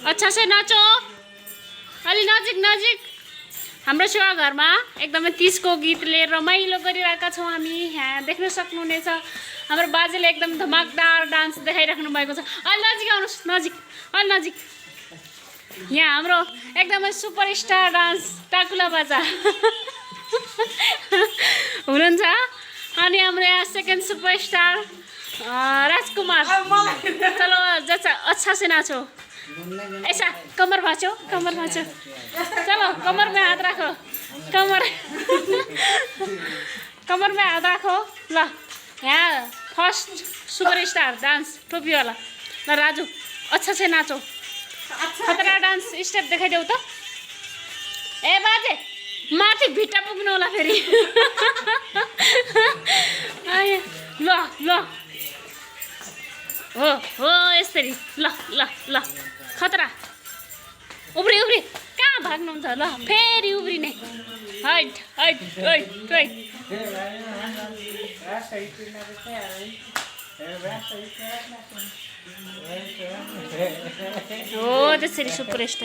अच्छा से नाचो अलि नजिक नजिक हाम्रो सेवा घरमा एकदमै 30 को गीत लिएर रमाइलो गरिरहेका छौँ हामी यहाँ देख्न सक्नुहुनेछ हाम्रो बाजेले एकदम धमाकदार डान्स देखाइराख्नु भएको छ अलि नजिक आउनुस् नजिक अलि नजिक यहाँ हाम्रो एकदमै सुपरस्टार डान्स टाकुला बाजा हुनुहुन्छ अनि हाम्रो यहाँ सेकेन्ड सुपरस्टार राजकुमार चलो जैसा अच्छा से नाचो ऐसा कमर भाँचो चलो कमर में हाथ रखो कमर में हाथ रखो ल यहाँ फर्स्ट सुपरस्टार डांस टोपी वाला ल राजू अच्छा से नाचो खतरा डांस स्टेप देखाइदेऊ त ए बाजे माथि भिट्टा पुग्नु होला फेरि ल ल हो यसरी ल ल ल खतरा उब्री उब्री कहाँ भाग्नुहुन्छ ल फेरि उब्रिने हैट हैट हैट हैट हो त्यसरी सुपरस्टार